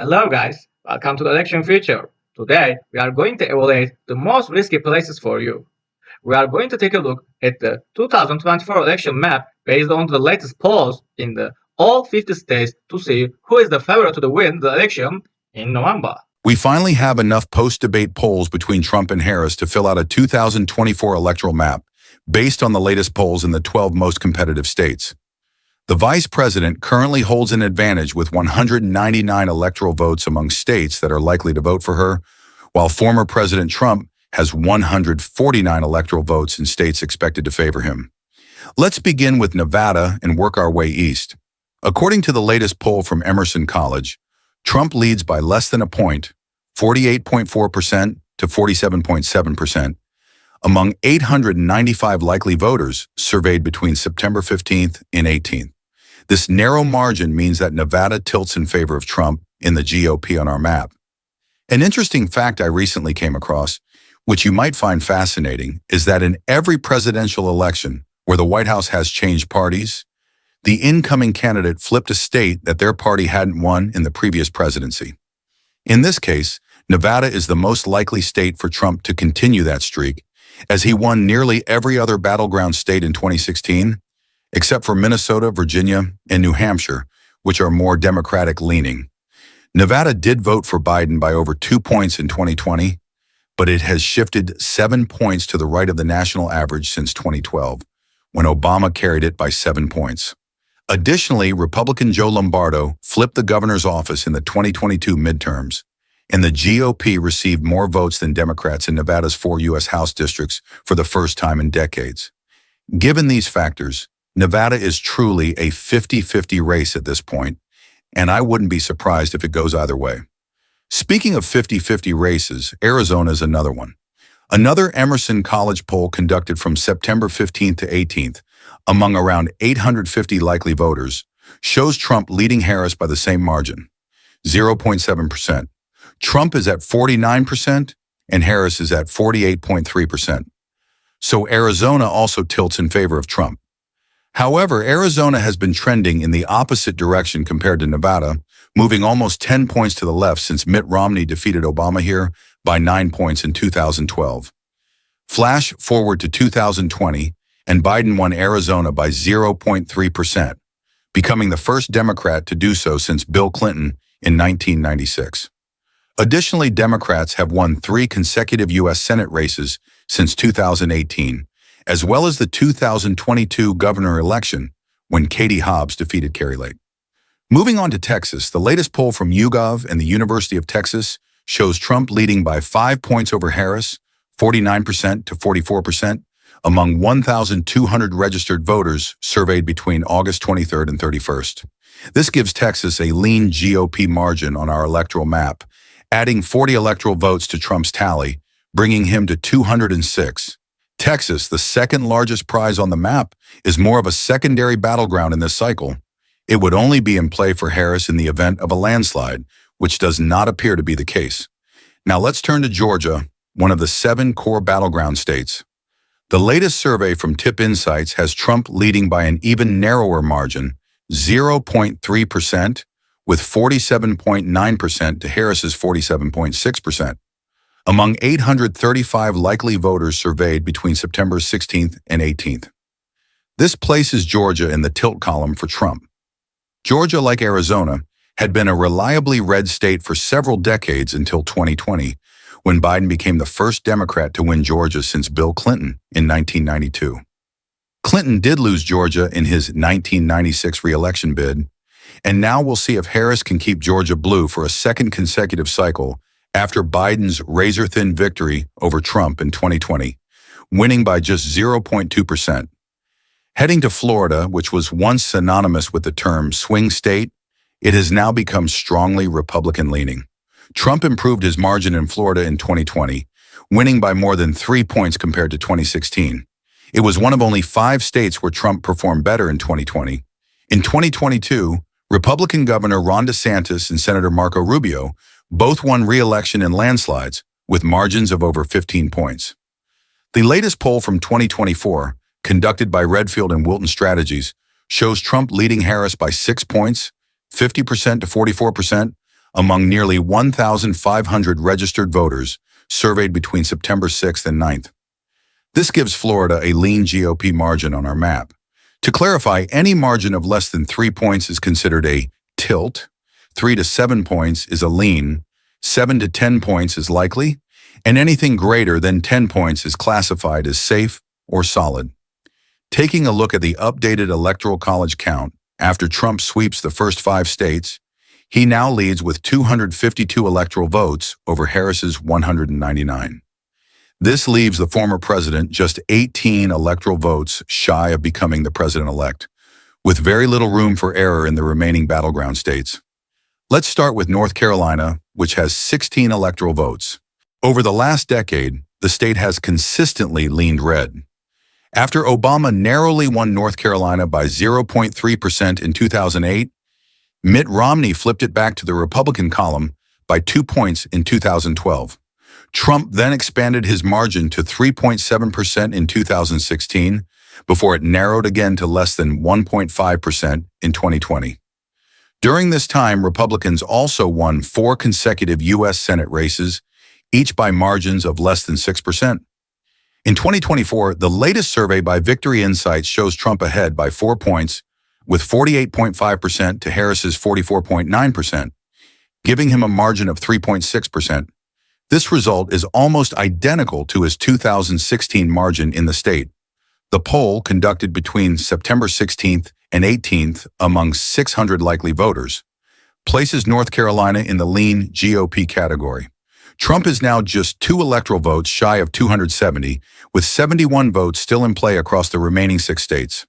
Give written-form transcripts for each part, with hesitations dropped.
Hello guys, welcome to the Election Future. Today we are going to evaluate the most risky places for you. We are going to take a look at the 2024 election map based on the latest polls in the all 50 states to see who is the favorite to win the election in November. We finally have enough post-debate polls between Trump and Harris to fill out a 2024 electoral map based on the latest polls in the 12 most competitive states. The vice president currently holds an advantage with 199 electoral votes among states that are likely to vote for her, while former President Trump has 149 electoral votes in states expected to favor him. Let's begin with Nevada and work our way east. According to the latest poll from Emerson College, Trump leads by less than a point, 48.4% to 47.7%, among 895 likely voters surveyed between September 15th and 18th. This narrow margin means that Nevada tilts in favor of Trump in the GOP on our map. An interesting fact I recently came across, which you might find fascinating, is that in every presidential election where the White House has changed parties, the incoming candidate flipped a state that their party hadn't won in the previous presidency. In this case, Nevada is the most likely state for Trump to continue that streak, as he won nearly every other battleground state in 2016, except for Minnesota, Virginia, and New Hampshire, which are more Democratic-leaning. Nevada did vote for Biden by over 2 points in 2020, but it has shifted 7 points to the right of the national average since 2012, when Obama carried it by 7 points. Additionally, Republican Joe Lombardo flipped the governor's office in the 2022 midterms, and the GOP received more votes than Democrats in Nevada's 4 U.S. House districts for the first time in decades. Given these factors, Nevada is truly a 50-50 race at this point, and I wouldn't be surprised if it goes either way. Speaking of 50-50 races, Arizona is another one. Another Emerson College poll conducted from September 15th to 18th, among around 850 likely voters, shows Trump leading Harris by the same margin, 0.7%. Trump is at 49% and Harris is at 48.3%. So Arizona also tilts in favor of Trump. However, Arizona has been trending in the opposite direction compared to Nevada, moving almost 10 points to the left since Mitt Romney defeated Obama here by 9 points in 2012. Flash forward to 2020, and Biden won Arizona by 0.3%, becoming the first Democrat to do so since Bill Clinton in 1996. Additionally, Democrats have won 3 consecutive U.S. Senate races since 2018, as well as the 2022 governor election when Katie Hobbs defeated Kari Lake. Moving on to Texas, the latest poll from YouGov and the University of Texas shows Trump leading by 5 points over Harris, 49% to 44%, among 1,200 registered voters surveyed between August 23rd and 31st. This gives Texas a lean GOP margin on our electoral map, adding 40 electoral votes to Trump's tally, bringing him to 206. Texas, the second largest prize on the map, is more of a secondary battleground in this cycle. It would only be in play for Harris in the event of a landslide, which does not appear to be the case. Now let's turn to Georgia, one of the 7 core battleground states. The latest survey from Tip Insights has Trump leading by an even narrower margin, 0.3%, with 47.9% to Harris's 47.6%. Among 835 likely voters surveyed between September 16th and 18th. This places Georgia in the tilt column for Trump. Georgia, like Arizona, had been a reliably red state for several decades until 2020, when Biden became the first Democrat to win Georgia since Bill Clinton in 1992. Clinton did lose Georgia in his 1996 re-election bid, and now we'll see if Harris can keep Georgia blue for a second consecutive cycle after Biden's razor-thin victory over Trump in 2020, winning by just 0.2%. Heading to Florida, which was once synonymous with the term swing state, it has now become strongly Republican-leaning. Trump improved his margin in Florida in 2020, winning by more than 3 points compared to 2016. It was one of only 5 states where Trump performed better in 2020. In 2022, Republican Governor Ron DeSantis and Senator Marco Rubio both won re-election in landslides with margins of over 15 points. The latest poll from 2024, conducted by Redfield and Wilton Strategies, shows Trump leading Harris by 6 points, 50% to 44%, among nearly 1,500 registered voters surveyed between September 6th and 9th. This gives Florida a lean GOP margin on our map. To clarify, any margin of less than 3 points is considered a tilt, 3 to 7 points is a lean, 7 to 10 points is likely, and anything greater than 10 points is classified as safe or solid. Taking a look at the updated Electoral College count, after Trump sweeps the first 5 states, he now leads with 252 electoral votes over Harris's 199. This leaves the former president just 18 electoral votes shy of becoming the president-elect, with very little room for error in the remaining battleground states. Let's start with North Carolina, which has 16 electoral votes. Over the last decade, the state has consistently leaned red. After Obama narrowly won North Carolina by 0.3% in 2008, Mitt Romney flipped it back to the Republican column by 2 points in 2012. Trump then expanded his margin to 3.7% in 2016, before it narrowed again to less than 1.5% in 2020. During this time, Republicans also won 4 consecutive U.S. Senate races, each by margins of less than 6%. In 2024, the latest survey by Victory Insights shows Trump ahead by 4 points, with 48.5% to Harris's 44.9%, giving him a margin of 3.6%. This result is almost identical to his 2016 margin in the state. The poll, conducted between September 16th and 18th among 600 likely voters, places North Carolina in the lean GOP category. Trump is now just 2 electoral votes shy of 270, with 71 votes still in play across the remaining 6 states.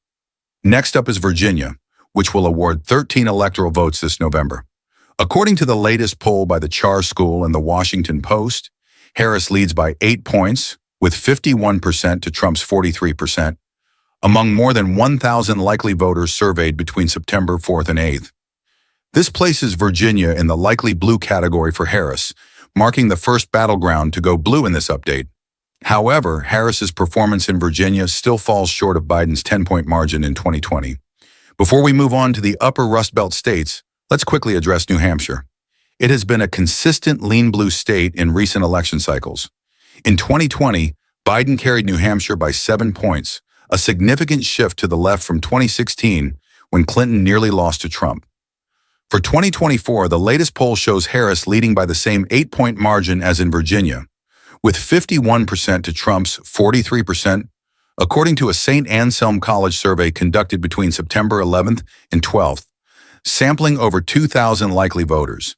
Next up is Virginia, which will award 13 electoral votes this November. According to the latest poll by the Char School and the Washington Post, Harris leads by 8 points, with 51% to Trump's 43%, among more than 1,000 likely voters surveyed between September 4th and 8th. This places Virginia in the likely blue category for Harris, marking the first battleground to go blue in this update. However, Harris's performance in Virginia still falls short of Biden's 10-point margin in 2020. Before we move on to the upper Rust Belt states, let's quickly address New Hampshire. It has been a consistent lean blue state in recent election cycles. In 2020, Biden carried New Hampshire by 7 points, a significant shift to the left from 2016, when Clinton nearly lost to Trump. For 2024, the latest poll shows Harris leading by the same 8-point margin as in Virginia, with 51% to Trump's 43%, according to a St. Anselm College survey conducted between September 11th and 12th, sampling over 2,000 likely voters.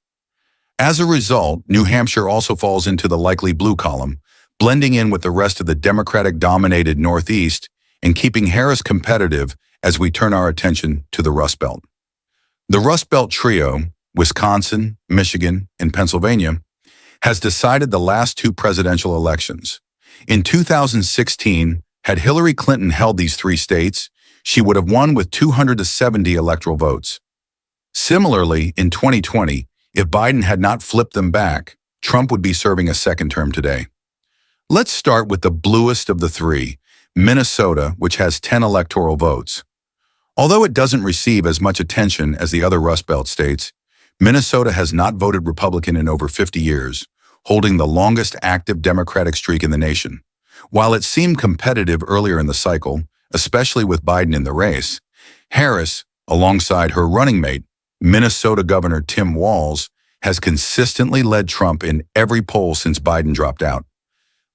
As a result, New Hampshire also falls into the likely blue column, blending in with the rest of the Democratic-dominated Northeast and keeping Harris competitive as we turn our attention to the Rust Belt. The Rust Belt trio, Wisconsin, Michigan, and Pennsylvania, has decided the last 2 presidential elections. In 2016, had Hillary Clinton held these 3 states, she would have won with 270 electoral votes. Similarly, in 2020, if Biden had not flipped them back, Trump would be serving a second term today. Let's start with the bluest of the 3, Minnesota, which has 10 electoral votes. Although it doesn't receive as much attention as the other Rust Belt states, Minnesota has not voted Republican in over 50 years, holding the longest active Democratic streak in the nation. While it seemed competitive earlier in the cycle, especially with Biden in the race, Harris, alongside her running mate, Minnesota Governor Tim Walz, has consistently led Trump in every poll since Biden dropped out.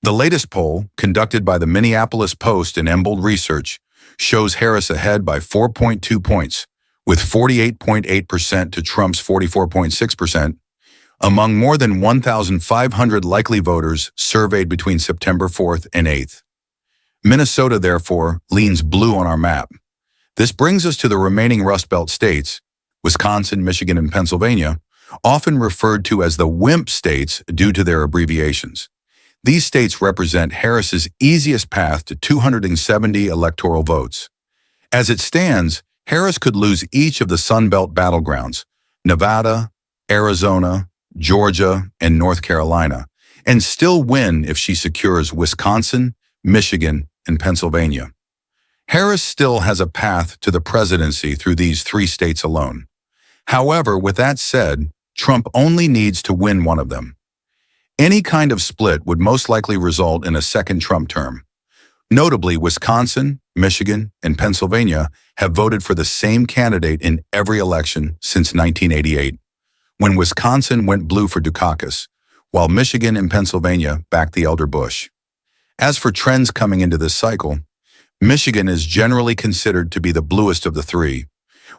The latest poll, conducted by the Minneapolis Post and Embold Research, shows Harris ahead by 4.2 points, with 48.8% to Trump's 44.6%, among more than 1,500 likely voters surveyed between September 4th and 8th. Minnesota, therefore, leans blue on our map. This brings us to the remaining Rust Belt states, Wisconsin, Michigan, and Pennsylvania, often referred to as the WIMP states due to their abbreviations. These states represent Harris's easiest path to 270 electoral votes. As it stands, Harris could lose each of the Sun Belt battlegrounds, Nevada, Arizona, Georgia, and North Carolina, and still win if she secures Wisconsin, Michigan, and Pennsylvania. Harris still has a path to the presidency through these 3 states alone. However, with that said, Trump only needs to win one of them. Any kind of split would most likely result in a second Trump term. Notably, Wisconsin, Michigan, and Pennsylvania have voted for the same candidate in every election since 1988, when Wisconsin went blue for Dukakis, while Michigan and Pennsylvania backed the elder Bush. As for trends coming into this cycle, Michigan is generally considered to be the bluest of the three,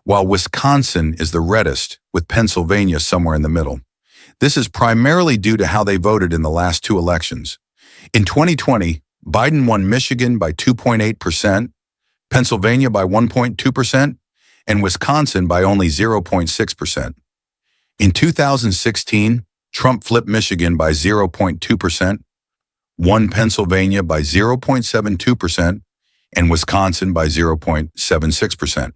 while Wisconsin is the reddest, with Pennsylvania somewhere in the middle. This is primarily due to how they voted in the last two elections. In 2020, Biden won Michigan by 2.8%, Pennsylvania by 1.2%, and Wisconsin by only 0.6%. In 2016, Trump flipped Michigan by 0.2%, won Pennsylvania by 0.72%, and Wisconsin by 0.76%.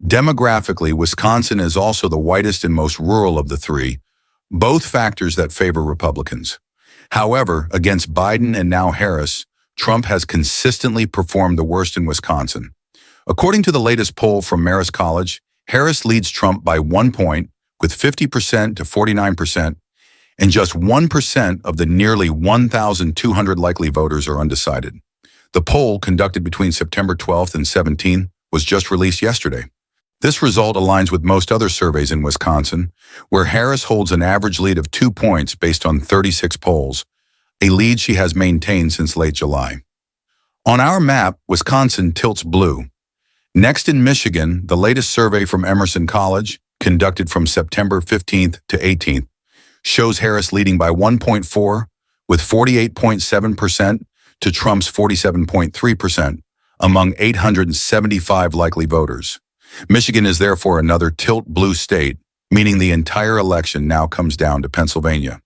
Demographically, Wisconsin is also the whitest and most rural of the three, both factors that favor Republicans. However, against Biden and now Harris, Trump has consistently performed the worst in Wisconsin. According to the latest poll from Marist College, Harris leads Trump by 1 point, with 50% to 49%, and just 1% of the nearly 1,200 likely voters are undecided. The poll, conducted between September 12th and 17th, was just released yesterday. This result aligns with most other surveys in Wisconsin, where Harris holds an average lead of 2 points based on 36 polls, a lead she has maintained since late July. On our map, Wisconsin tilts blue. Next in Michigan, the latest survey from Emerson College, conducted from September 15th to 18th, shows Harris leading by 1.4, with 48.7% to Trump's 47.3%, among 875 likely voters. Michigan is therefore another tilt blue state, meaning the entire election now comes down to Pennsylvania.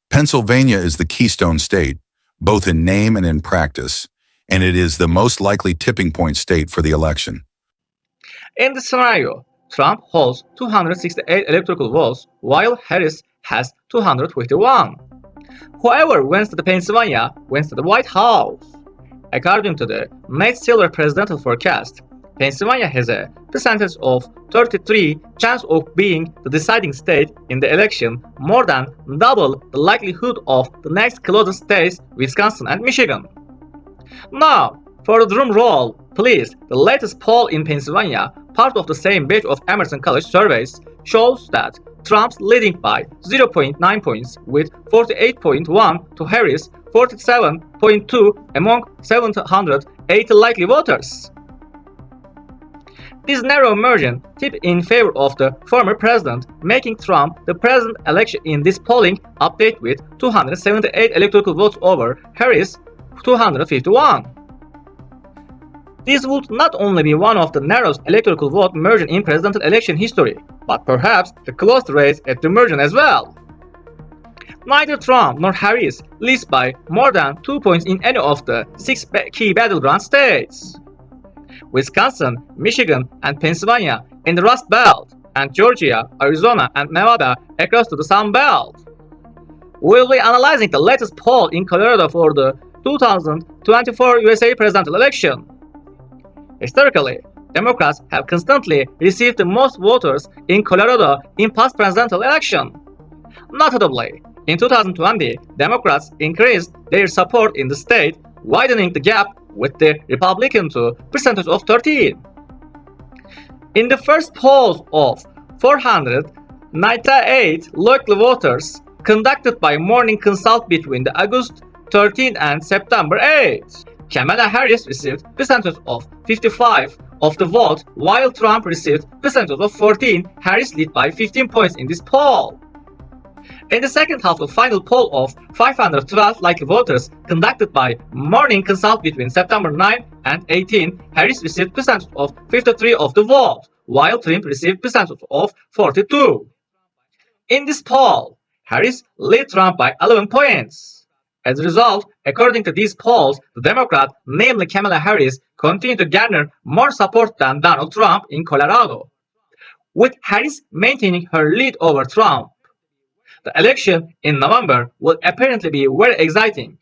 Pennsylvania is the keystone state, both in name and in practice, and it is the most likely tipping point state for the election. In this scenario, Trump holds 268 electoral votes, while Harris has 251. Whoever wins the Pennsylvania wins the White House. According to the Nate Silver presidential forecast, Pennsylvania has a percentage of 33 chance of being the deciding state in the election, more than double the likelihood of the next closest states, Wisconsin and Michigan. Now, for the drum roll, please, the latest poll in Pennsylvania, part of the same batch of Emerson College surveys, shows that Trump's leading by 0.9 points, with 48.1 to Harris' 47.2 among 780 likely voters. This narrow margin tipped in favor of the former president, making Trump the president election in this polling update with 278 electoral votes over Harris' 251. This would not only be one of the narrowest electoral vote margin in presidential election history, but perhaps the closest race at the margin as well. Neither Trump nor Harris leads by more than 2 points in any of the 6 key battleground states: Wisconsin, Michigan, and Pennsylvania in the Rust Belt, and Georgia, Arizona, and Nevada across to the Sun Belt. We'll be analyzing the latest poll in Colorado for the 2024 USA presidential election. Historically, Democrats have constantly received the most voters in Colorado in past presidential elections. Notably, in 2020, Democrats increased their support in the state, widening the gap with the Republican to percentage of 13. In the first polls of 498 local voters conducted by Morning Consult between the August 13 and September 8, Kamala Harris received percentage of 55 of the vote, while Trump received percentage of 14. Harris lead by 15 points in this poll. In the second half of the final poll of 512 likely voters conducted by Morning Consult between September 9 and 18, Harris received percentage of 53 of the vote, while Trump received percentage of 42. In this poll, Harris led Trump by 11 points. As a result, according to these polls, the Democrat, namely Kamala Harris, continued to garner more support than Donald Trump in Colorado, with Harris maintaining her lead over Trump. The election in November will apparently be very exciting.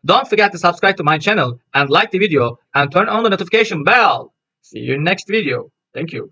Don't forget to subscribe to my channel and like the video and turn on the notification bell. See you in next video. Thank you.